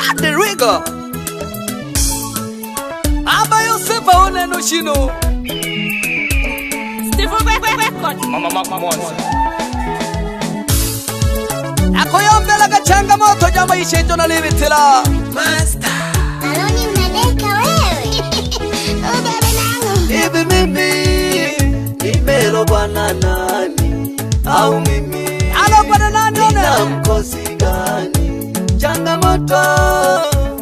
Bad Rigo Aba Yosefa one no shino Mama Akoyombela kachanga moto jama ishejo na libitila Master Aloni mnadeka wewe Ubebe nangu Hivi mimi nimelogwa na nani? Au mimi alogwa na nani? Nina mkosi gani? Changamoto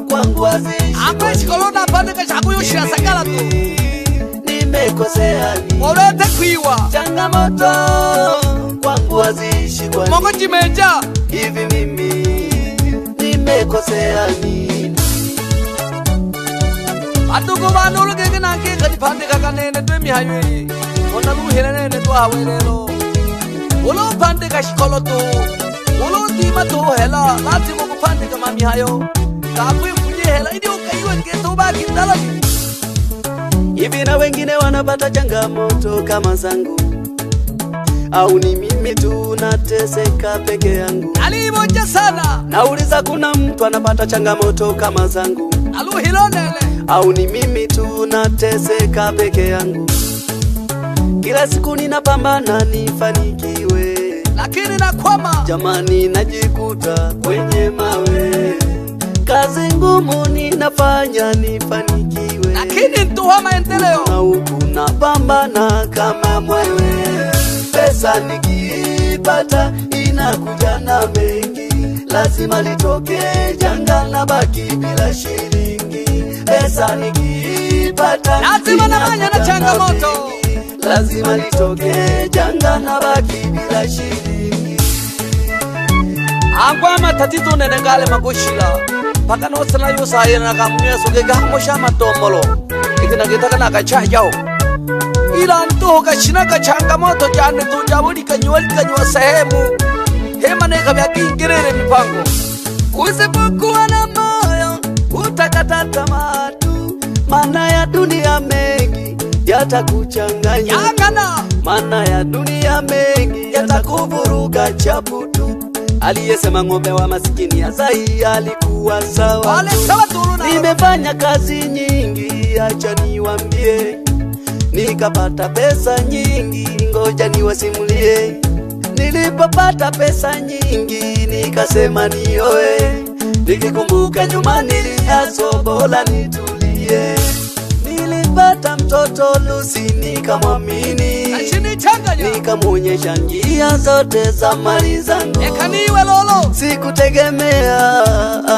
kwangu haziishi. Amweshi kolona pande kashakuyoshia sakala tu Nimekosea nini? Olete kwiwa Changamoto kwangu haziishi kwa nini? Mongo jimeja Hivi mimi nimekosea nini? Atuko banulu gege nange kadi pande kakanene twe mihaye Ona luhelene to hawelelo Olo pande kashikolo to Olo tima to hela lati mo pande kama mihayo Kabwe fuje hela idio kaiwe ngeto baki dalani Hivi na wengine wanapata changamoto kama zangu, au ni mimi tu nateseka peke yangu? Alimoja sana Nauliza, kuna mtu anapata changamoto kama zangu, aluhilonele au ni mimi tu nateseka peke yangu? Kila siku ninapambana nifanikiwe, lakini nakwama jamani, najikuta kwenye mawe. Kazi ngumu ninafanya nifanikiwe, lakini ntuwa maendeleo na huku napambana kama mwewe. Pesa nikipata inakuja na mengi, lazima litoke janga na baki bila shilingi. Pesa nikipata lazima nafanya na changamoto, lazima litoke janga na baki bila shilingi. Angwa matatizo nene ngale magoshila Paka no sana yo saye na kamunya soge gamosha matombolo Ikina kitaka na kachajao Ila nto kachina kachangamoto jane to jabodi kanywa sehemu Hema neka vya kingirere mipango Usipokuwa na moyo utakata tamaa tu, maana ya dunia mengi yatakuchanganya. Yangana Maana ya dunia mengi yatakuvuruga chapu tu. Aliyesema ng'ombe wa masikini Azai alikuwa sawa. Wale sawa turuna Nimefanya kazi nyingi, acha niwaambie, nikapata pesa nyingi, ngoja niwasimulie. Nilipopata pesa nyingi nikasema nioe, nikikumbuka nyuma niliaso bora nitulie. Nilipata mtoto Lucy nikamwamini, Achini changanya nikamwonyesha njia zote za mali zangu. Ekaniwe lolo Sikutegemea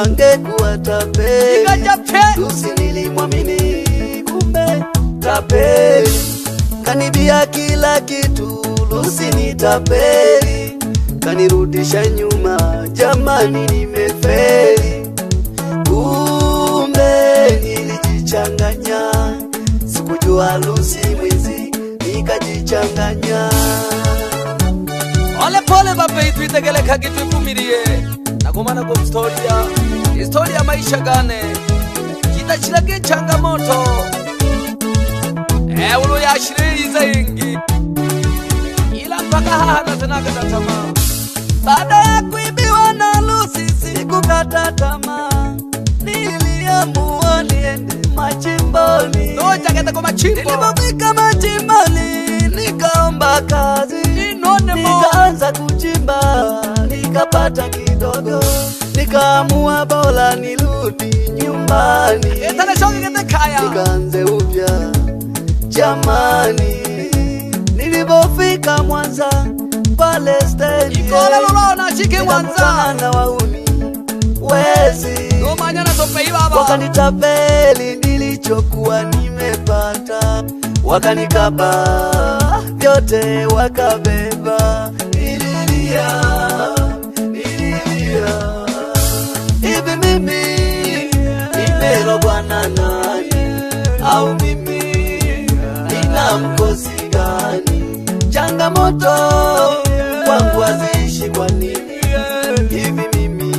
angekuwa tapeli, Ikajape Lucy nilimwamini, kumbe tapeli. Kanibia kila kitu, Lucy ni tapeli. Kanirudisha nyuma, jamani nimefeli. Kumbe nilijichanganya, sikujua Lucy mwizi, nikajichanganya. Ole pole babe ituitegele kagitu ifumirie Nakumana kwa historia maisha gane Kita chilage changamoto ulo ya shiriliza ingi Ila mpaka hana tena kata tamaa. Baada ya kuibiwa na Lucy sikukata tamaa, niliamua niende machimboni. Noja kete kwa machimbo Nilipofika machimboni nikaomba kazi, nikaanza kuchimba, nikapata kidogo, nikaamua bora nirudi nyumbani, Etane shoki kete kaya nikaanze upya jamani. Nilipofika Mwanza pale stage, Ikola lulona shike Mwanza na wauni wezi Nomanya na sope ibaba wakanitapeli nilichokuwa nimepata, wakanikaba vyote wakabeba. Nililia hivi mimi nimelogwa na nani? Au mimi nina mkosi gani? Changamoto kwangu haziishi kwa nini? Hivi mimi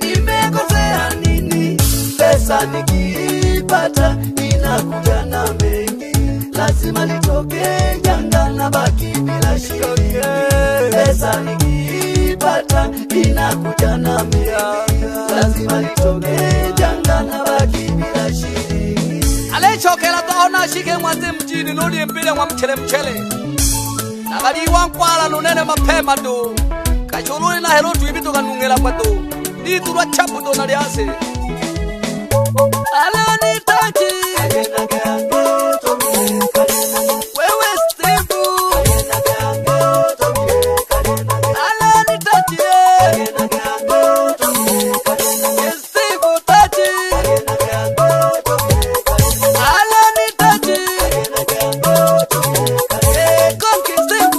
nimekosea nini? Pesa nikipata inakuja na mengi, lazima litoke janga na baki bila shilingi. Pesa nikipata inakuja na mengi, lazima litoke maze mjini nuli mbele mwa mchele nakaliwa nkwala nunene mapema tu kachululi na herotu ibitu kanungela kwa tu nitulwa chapu to naliase ala nitaji wewe Steve ala nitaji Steve taji ala nitaji konki Steve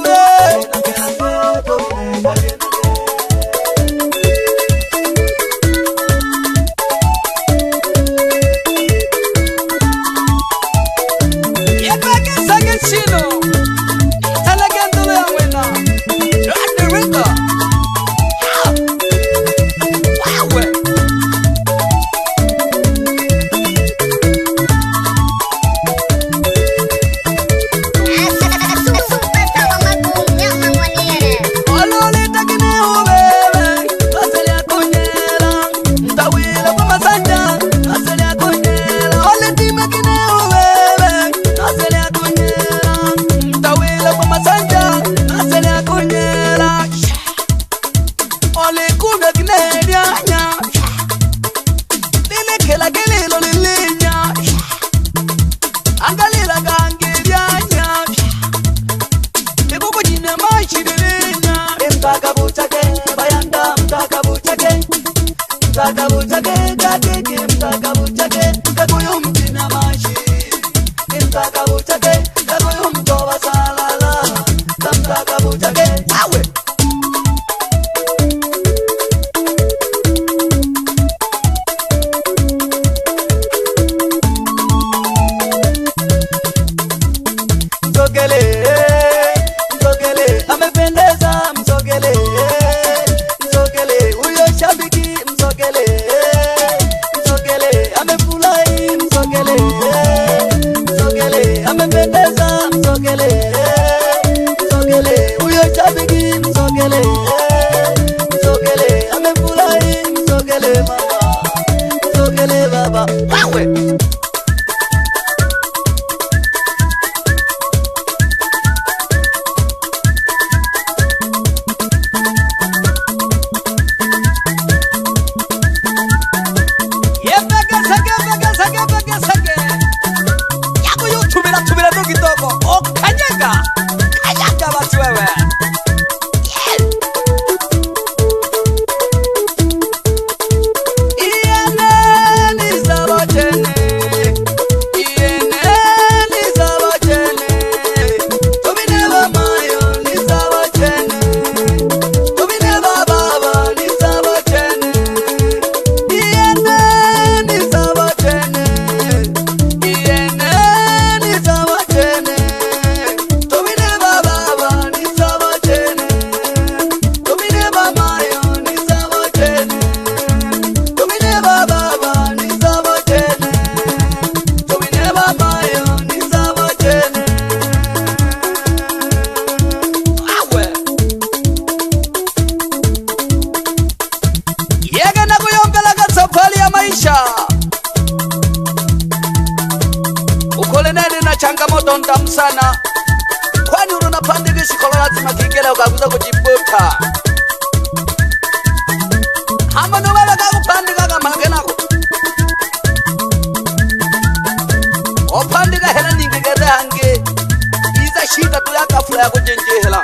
changamoto ndamu sana, kwani unapandika shikola lazima kingele ukaguza kujibuta hama nowela kakupandika kamange nako opandika hela nyingi gede hange iza shida tu yakafula ya kujenjehela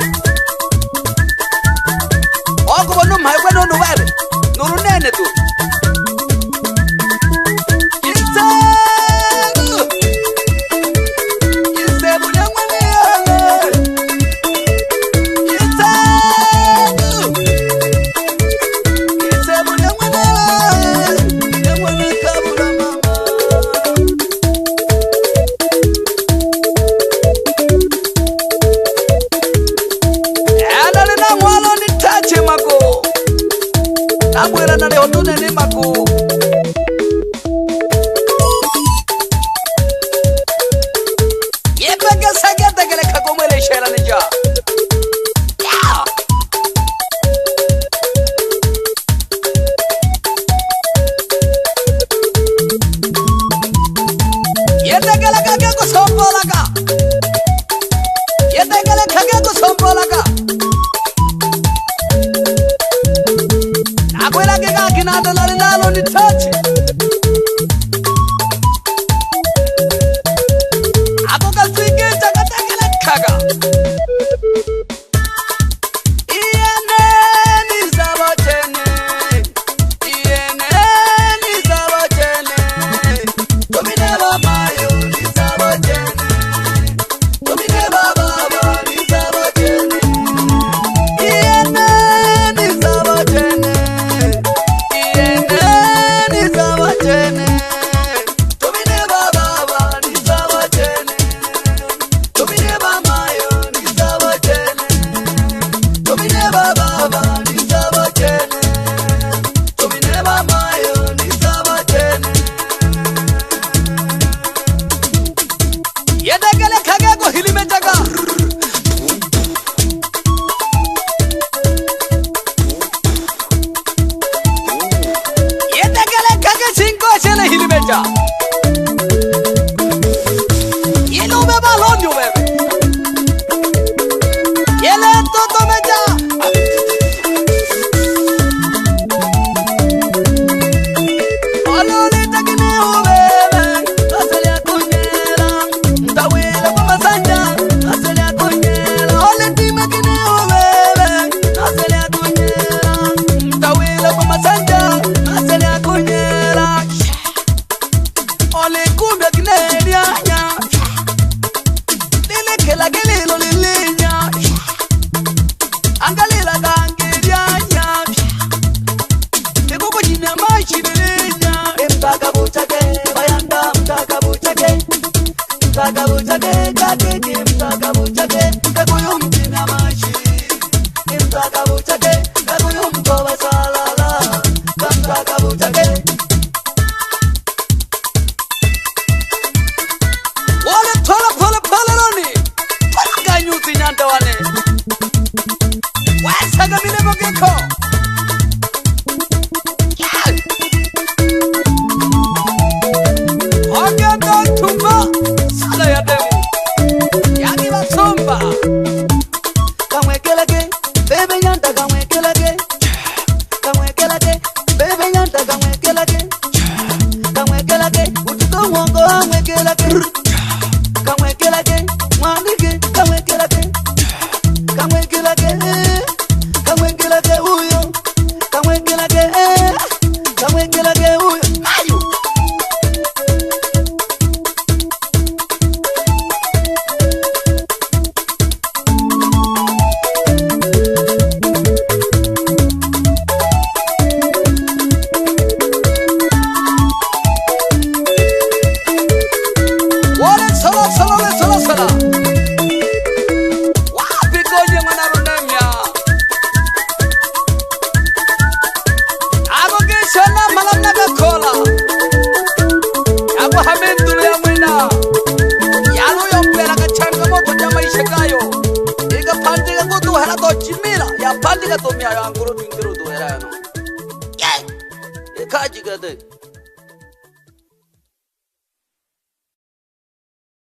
okubona umhayekwe nonuwele nurunene tu Abuela na leo tune ni maku Yepeke sagete gele kagomele shela nija Yete gele kage ko sopo laga tombolaga akwela ke ka kinanda la nalo ni touch ako ka siketa ka tekela khaga ya pandika to mi ayo anguro dingiro do era no. Ye, kaji gade.